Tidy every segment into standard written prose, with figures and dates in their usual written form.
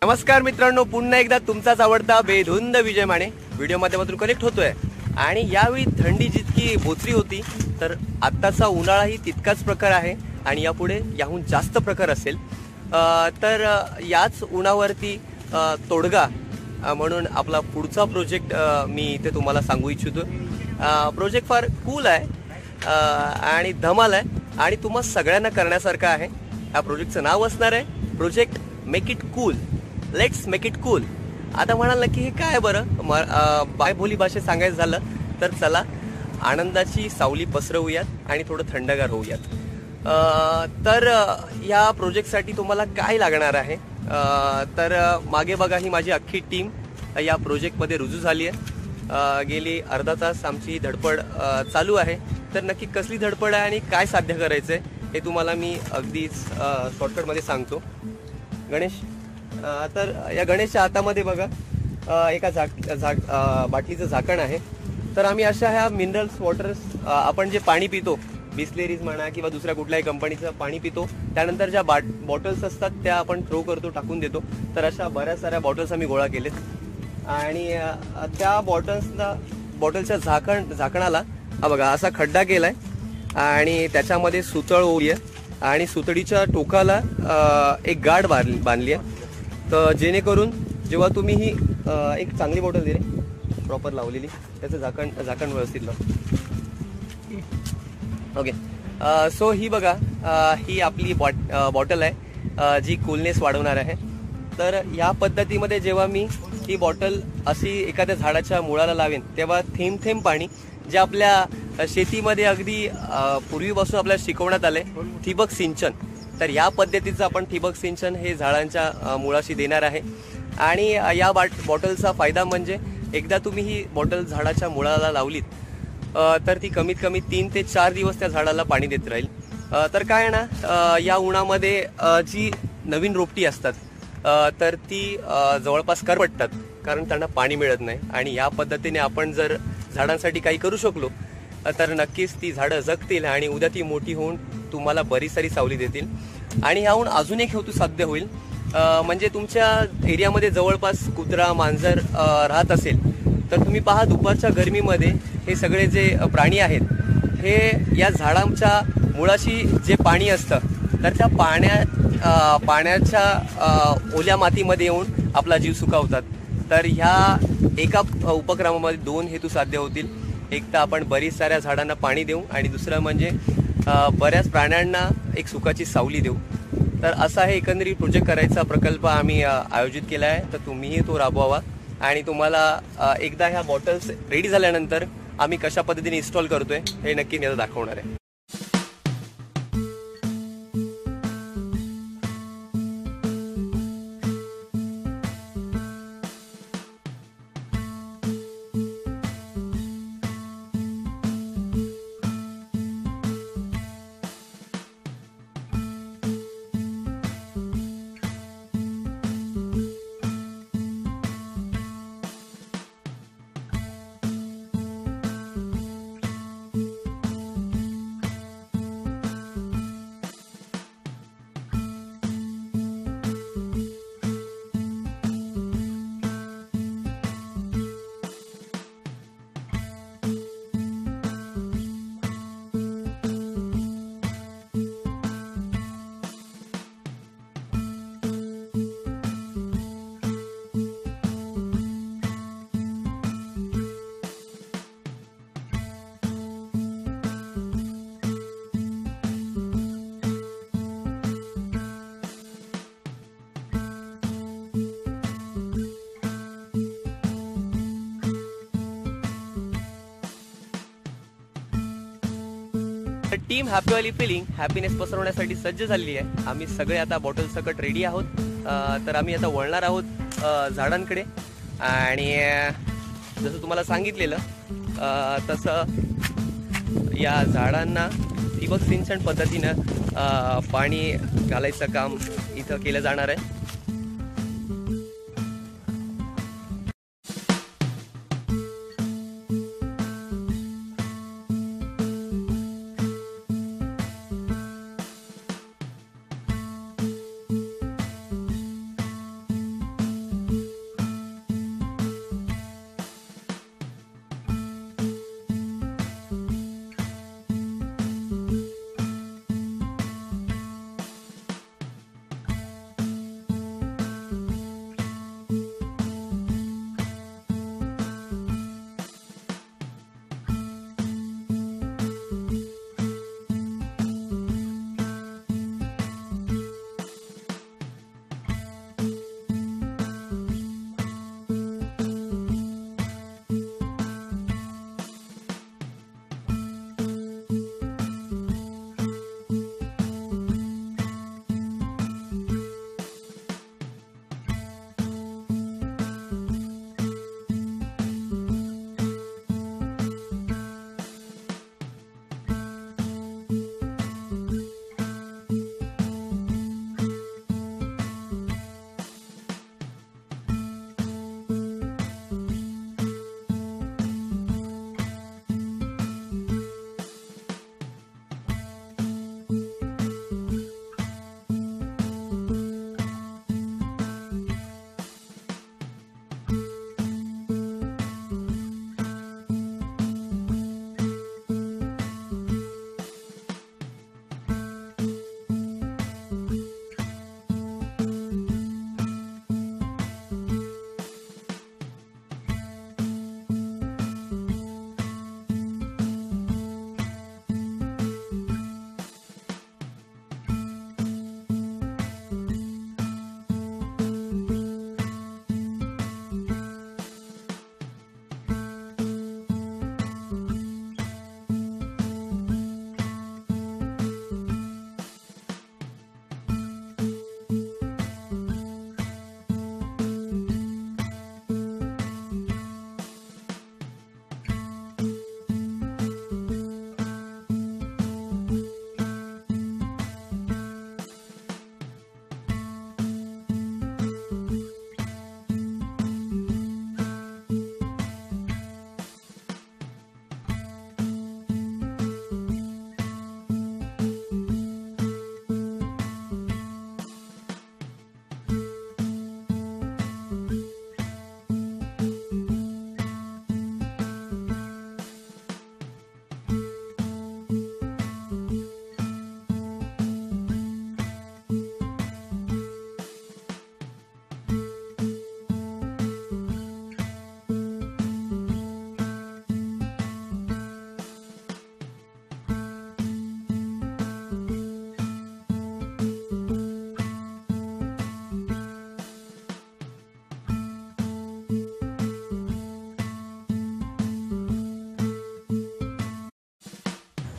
नमस्कार मित्रांनो, पुन्हा एकदा तुमचाच आवडता बेधुंद विजय माने व्हिडिओ माध्यमातून कनेक्ट होतोय। आणि यावेळी थंडी जितकी बोचरी होती तर आत्ताचा उन्हाळाही तितकाच प्रखर आहे आणि यापुढे याहून जास्त प्रखर असेल। तर याच उन्हावरती तोडगा म्हणून आपला पुढचा प्रोजेक्ट मी इथे तुम्हाला सांगू इच्छितो। प्रोजेक्ट फार कूल आहे आणि धमाल आहे आणि तुम्हा सगळ्यांना करण्यासारखा आहे। या प्रोजेक्टचं नाव असणार आहे project make it cool, let's make it cool. आता म्हणाल नक्की हे काय बरं, बायबोली भाषेत सांगायचं झालं तर चला आनंदाची सावली पसरवूयात आणि थोडं थंडगार होऊयात। तर या प्रोजेक्टसाठी तुम्हाला काय लागणार आहे, तर मागे बघा ही माझी अख्खी टीम या प्रोजेक्टमध्ये रुजू झाली आहे। गेली अर्धा तास आमची धडपड चालू आहे। तर नक्की कसली धडपड आहे आणि काय साध्य करायचं आहे हे तुम्हाला मी अगदीच शॉर्टकटमध्ये सांगतो। गणेश, तर या गणेशच्या हातामध्ये बघा एका बाटलीचं झाकण आहे। तर आम्ही अशा ह्या मिनरल्स वॉटर्स, आपण जे पाणी पितो बिस्लेरीज म्हणा किंवा दुसऱ्या कुठल्याही कंपनीचं पाणी पितो, त्यानंतर ज्या बॉटल्स असतात त्या आपण थ्रो करतो, टाकून देतो। तर अशा बऱ्याच साऱ्या बॉटल्स आम्ही गोळा केलेत आणि त्या बॉटलच्या झाकणाला हा बघा असा खड्डा केलाय आणि त्याच्यामध्ये सुतळ ओढली आहे आणि सुतळीच्या टोकाला एक गाठ बांधली आहे। तर जेणेकरून जेव्हा तुम्ही ही एक चांगली बॉटल दिली प्रॉपर लावलेली, त्याचं झाकण व्यवस्थित लाव। ओके, सो ही बघा ही आपली बॉटल आहे जी कूलनेस वाढवणार आहे। तर या पद्धतीमध्ये जेव्हा मी ही बॉटल अशी एखाद्या झाडाच्या मुळाला लावेन तेव्हा थेंब थेंब पाणी, जे आपल्या शेतीमध्ये अगदी पूर्वीपासून आपल्याला शिकवण्यात आलंय ठिबक सिंचन, तर या पद्धतीचं आपण ठिबक सिंचन हे झाडांच्या मुळाशी देणार आहे। आणि या बॉटलचा फायदा म्हणजे एकदा तुम्ही ही बॉटल झाडाच्या मुळाला लावलीत तर ती कमीत कमी 3 ते 4 दिवस त्या झाडाला पाणी देत राहील। तर काय ना, या उन्हामध्ये जी नवीन रोपटी असतात तर ती जवळपास करपटतात कारण त्यांना पाणी मिळत नाही। आणि या पद्धतीने आपण जर झाडांसाठी काही करू शकलो तर नक्कीच ती झाडं जगतील आणि उद्या ती मोठी होऊन तुम्हाला बरीच सारी सावली देतील। आणि ह्याहून अजून एक हेतू साध्य होईल, म्हणजे तुमच्या एरियामध्ये जवळपास कुत्रा मांजर राहत असेल तर तुम्ही पहा दुपारच्या गरमीमध्ये हे सगळे जे प्राणी आहेत हे या झाडांच्या मुळाशी जे पाणी असतं तर त्या पाण्याच्या ओल्या मातीमध्ये येऊन आपला जीव सुकावतात। तर ह्या एका उपक्रमामध्ये 2 हेतू साध्य होतील। एक तर आपण बरीच साऱ्या झाडांना पाणी देऊ आणि दुसरं म्हणजे बऱ्याच प्राण्यांना एक सुखाची सावली देऊ। तर असा हे एकंदरीत प्रोजेक्ट करायचा प्रकल्प आम्ही आयोजित केला आहे। तर तुम्हीही तो राबवावा आणि तुम्हाला एकदा ह्या बॉटल्स रेडी झाल्यानंतर आम्ही कशा पद्धतीने इन्स्टॉल करतोय हे नक्की मी आता दाखवणार आहे। टीम हॅपीवाली फिलिंग हॅपीनेस पसरवण्यासाठी सज्ज झालेली आहे। आम्ही सगळे आता बॉटल सकट रेडी आहोत। तर आम्ही आता वळणार आहोत झाडांकडे आणि जसं तुम्हाला सांगितलेलं तसं या झाडांना ठिबक सिंचन पद्धतीनं पाणी घालायचं काम इथं केलं जाणार आहे।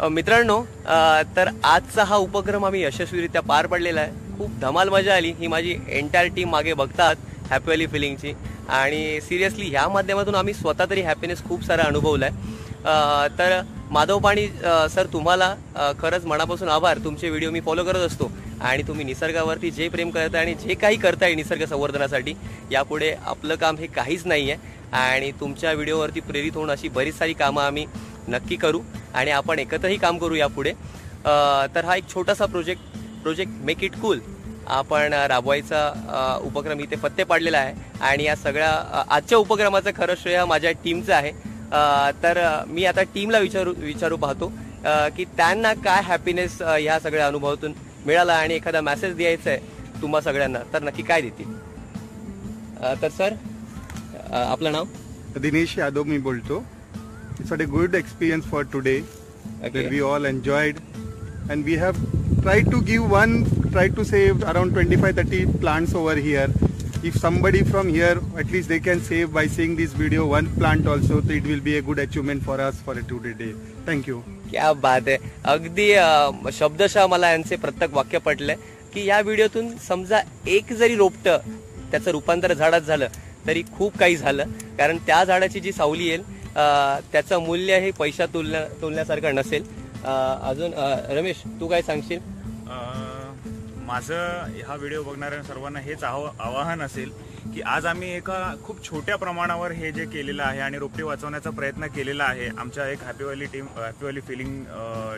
मित्रांनो, तर आजचा हा उपक्रम आम्ही यशस्वीरित्या पार पडलेला आहे. खूप धमाल मजा आली. ही माझी एंटायर टीम मागे बघतात हॅपी व्हॅली फिलिंगची, आणि सिरियसली ह्या माध्यमातून आम्ही स्वतः तरी हॅपीनेस खूप सारा अनुभवला आहे. तर माधव पाणी सर, तुम्हाला खरंच मनापासून आभार. तुमचे व्हिडिओ मी फॉलो करत असतो आणि तुम्ही निसर्गावरती जे प्रेम करताय आणि जे काही करताय निसर्ग संवर्धनासाठी, यापुढे आपलं काम हे काहीच नाही आहे. आणि तुमच्या व्हिडिओवरती प्रेरित होऊन अशी बरीच सारी कामं आम्ही नक्की करू आणि आपण एकत्रही काम करू यापुढे. तर हा एक छोटासा प्रोजेक्ट मेक इट कूल आपण राबवायचा उपक्रम इथे फत्ते पाडलेला आहे. आणि या सगळ्या आजच्या उपक्रमाचं खरं श्रेय माझ्या टीमचं आहे. तर मी आता टीमला विचारू पाहतो की त्यांना काय हॅपीनेस ह्या सगळ्या अनुभवातून मिळाला आणि एखादा मेसेज द्यायचा आहे तुम्हा सगळ्यांना, तर नक्की काय देतील. तर सर, आपलं नाव? दिनेश यादव मी बोलतो. It's a good experience for today that we all enjoyed, and we have tried to save around 25-30 plants over here. If somebody from here, at least they can save by seeing this video one plant also, so it will be a good achievement for us for a today. Thank you. क्या बात आहे. अगदी शब्दशः मला यांचे प्रत्येक वाक्य पटलंय की या व्हिडिओतून समजा एक जरी रोपटं त्याचं रूपांतर झाडात झालं तरी खूप काही झालं. कारण त्या झाडाची जी सावली येईल त्याचं मूल्य हे पैशात तुलण्यासारखं नसेल. अजून रमेश, तू काय सांगशील? माझं हा व्हिडिओ बघणाऱ्या सर्वांना हेच आवाहन असेल की आज आम्ही एका खूप छोट्या प्रमाणावर हे जे केलेलं आहे आणि रोपटे वाचवण्याचा प्रयत्न केलेला आहे आमच्या एक हॅपी व्हॅली फिलिंग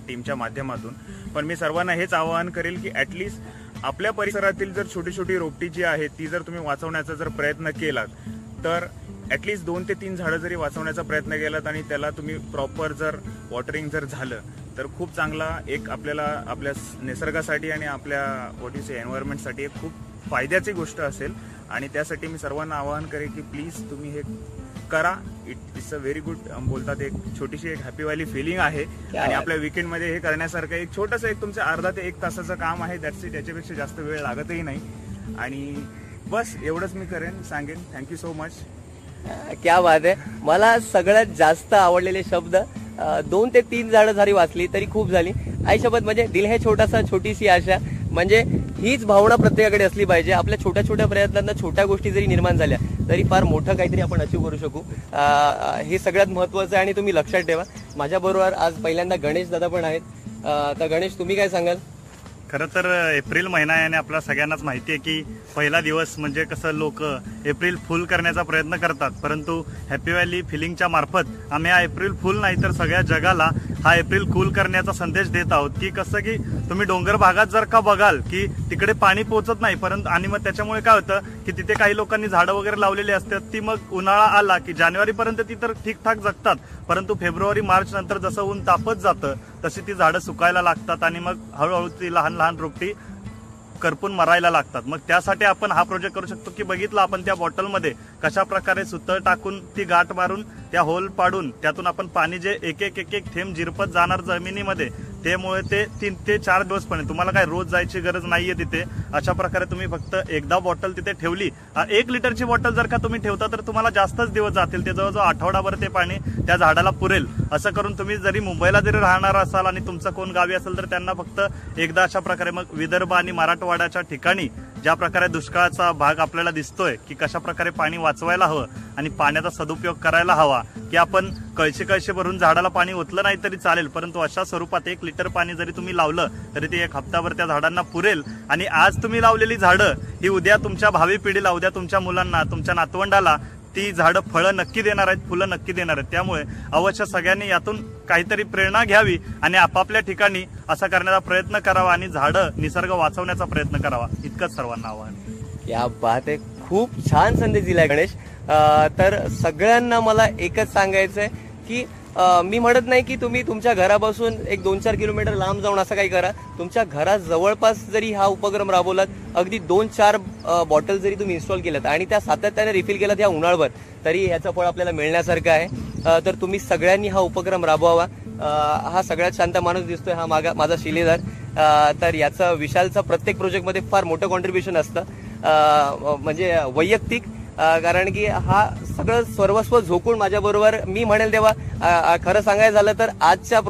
टीमच्या माध्यमातून. पण मी सर्वांना हेच आवाहन करेल की ॲटलिस्ट आपल्या परिसरातील जर छोटी छोटी रोपटी जी आहे ती जर तुम्ही वाचवण्याचा जर प्रयत्न केलात तर ॲटलिस्ट 2 ते 3 झाडं जरी वाचवण्याचा प्रयत्न केलात आणि त्याला तुम्ही प्रॉपर जर वॉटरिंग जर झालं तर खूप चांगला एक आपल्याला आपल्या निसर्गासाठी आणि आपल्या एन्व्हायरमेंटसाठी एक खूप फायद्याची गोष्ट असेल. आणि त्यासाठी मी सर्वांना आवाहन करेन की प्लीज तुम्ही हे करा. इट्स अ व्हेरी गुड, बोलतात एक छोटीशी एक हॅपी व्हॅली फिलिंग आहे आणि आपल्या वीकेंडमध्ये हे करण्यासारखं एक छोटंसं एक तुमचं अर्धा ते 1 तासाचं काम आहे. That's it. त्याच्यापेक्षा जास्त वेळ लागतही नाही. आणि बस एवढंच मी सांगेन. Thank you so much. क्या बात आहे. मला सगळ्यात जास्त आवडलेले शब्द 2 ते 3 झाडं जरी वाचली तरी खूप झाली. आईसोबत म्हणजे दिल हे छोटीशी आशा, म्हणजे हीच भावना प्रत्येकाकडे असली पाहिजे. आपल्या छोट्या छोट्या प्रयत्नांना छोट्या गोष्टी जरी निर्माण झाल्या तरी फार मोठं काहीतरी आपण अचीव करू शकू. हे सगळ्यात महत्वाचं आहे आणि तुम्ही लक्षात ठेवा. माझ्याबरोबर आज पहिल्यांदा गणेश दादा पण आहेत. तर गणेश, तुम्ही काय सांगाल? खरं तर एप्रिल महिना आहे आणि आपल्या सगळ्यांनाच माहिती आहे की पहिला दिवस म्हणजे कसं लोक एप्रिल फुल करण्याचा प्रयत्न करतात, परंतु हॅपी व्हॅली फिलिंगच्या मार्फत आम्ही हा एप्रिल फुल नाही तर सगळ्या जगाला हा एप्रिल कूल करण्याचा संदेश देत आहोत. की कसं की तुम्ही डोंगर भागात जर का बघाल की तिकडे पाणी पोहोचत नाही, परंतु आणि मग त्याच्यामुळे काय होतं की तिथे काही लोकांनी झाडं वगैरे लावलेली असतात. ती मग उन्हाळा आला की जानेवारीपर्यंत ती तर ठीकठाक जगतात, परंतु फेब्रुवारी मार्च नंतर जसं ऊन तापत जातं तशी ती झाडं सुकायला लागतात आणि मग हळूहळू ती लहान लहान रोपटी करपून मरायला लागतात. मग त्यासाठी आपण हा प्रोजेक्ट करू शकतो की बघितलं आपण त्या बॉटलमध्ये कशा प्रकारे सुतळ टाकून ती गाठ मारून त्या होल पाडून त्यातून आपण पाणी जे एक एक थेंब जिरपत जाणार जमिनीमध्ये, त्यामुळे ते 3 ते 4 दिवस पण तुम्हाला काय रोज जायची गरज नाहीये तिथे. अशा प्रकारे तुम्ही फक्त एकदा बॉटल तिथे ठेवली, 1 लिटरची बॉटल जर का तुम्ही ठेवता तर तुम्हाला जास्तच दिवस जातील. ते जवळजवळ आठवडाभर ते पाणी त्या झाडाला पुरेल. असं करून तुम्ही जरी मुंबईला जरी राहणार असाल आणि तुमचं कोण गावी असेल तर त्यांना फक्त एकदा अशा प्रकारे मग विदर्भ आणि मराठवाड्याच्या ठिकाणी ज्या प्रकारे दुष्काळाचा भाग आपल्याला दिसतोय की कशा प्रकारे पाणी वाचवायला हवं आणि पाण्याचा सदुपयोग करायला हवा, की आपण कळशी भरून झाडाला पाणी ओतलं नाही तरी चालेल, परंतु अशा स्वरूपात 1 लिटर पाणी जरी तुम्ही लावलं तरी ते 1 हप्ताभर त्या झाडांना पुरेल. आणि आज तुम्ही लावलेली झाडं ही उद्या तुमच्या भावी पिढीला, उद्या तुमच्या मुलांना, तुमच्या नातवंडाला ती झाडं फळं नक्की देणार आहेत, फुलं नक्की देणार आहेत. त्यामुळे अवश्य सगळ्यांनी यातून काहीतरी प्रेरणा घ्यावी आणि आपापल्या ठिकाणी असा करण्याचा प्रयत्न करावा आणि झाडं निसर्ग वाचवण्याचा प्रयत्न करावा. इतकंच सर्वांना आवाहन. या बात आहे. खूप छान संदेश दिलाय गणेश. तर सगळ्यांना मला एकच सांगायचंय की मी म्हणत नाही की तुम्ही तुमच्या घरापासून 1-2-4 किलोमीटर लांब जाऊन असं काही करा. तुमच्या घरात जवळपास जरी हा उपक्रम राबवलात, अगदी 2-4 बॉटल जरी तुम्ही इन्स्टॉल केल्यात आणि त्या सातत्याने रिफिल केलात या उन्हाळभर, तरी ह्याचं फळ आपल्याला मिळण्यासारखं आहे. तर तुम्ही सगळ्यांनी हा उपक्रम राबवावा. हा सगळ्यात शांत माणूस दिसतोय, हा माझा शिलेदार. तर याचं विशालचं प्रत्येक प्रोजेक्टमध्ये फार मोठं कॉन्ट्रीब्युशन असतं, म्हणजे वैयक्तिक. कारण की हा सगळं सर्वस्व झोकून माझ्याबरोबर, मी म्हणेल तेव्हा खरं सांगायचं झालं तर आजच्या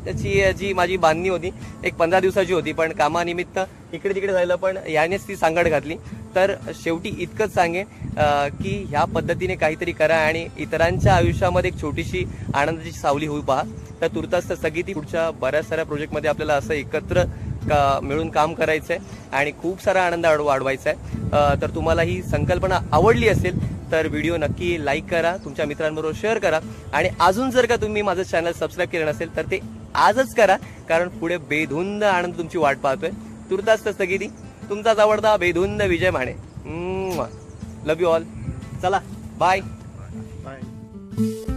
त्याची जी माझी बांधणी होती एक 15 दिवसाची होती, पण कामानिमित्त इकडे तिकडे झालं, पण यानेच ती सांगड घातली. तर शेवटी इतकंच सांगेन की ह्या पद्धतीने काहीतरी करा आणि इतरांच्या आयुष्यामध्ये एक छोटीशी आनंदाची सावली होऊ पहा. तर तुर्तास स्थगिती, पुढच्या बऱ्याच साऱ्या प्रोजेक्टमध्ये आपल्याला असं एकत्र मिळून काम करायचंय आणि खूप सारा आनंद वाढवायचा आहे. तर तुम्हाला ही संकल्पना आवडली असेल तर व्हिडिओ नक्की लाईक करा, तुमच्या मित्रांबरोबर शेअर करा आणि अजून जर का तुम्ही माझं चॅनल सबस्क्राईब केलं नसेल तर ते आजच करा, कारण पुढे बेधुंद आनंद तुमची वाट पाहतोय. तुर्तास स्थगिती, तुमचाच आवडता बेधुंद Vijay Mane. Love you all. चला बाय. बाय.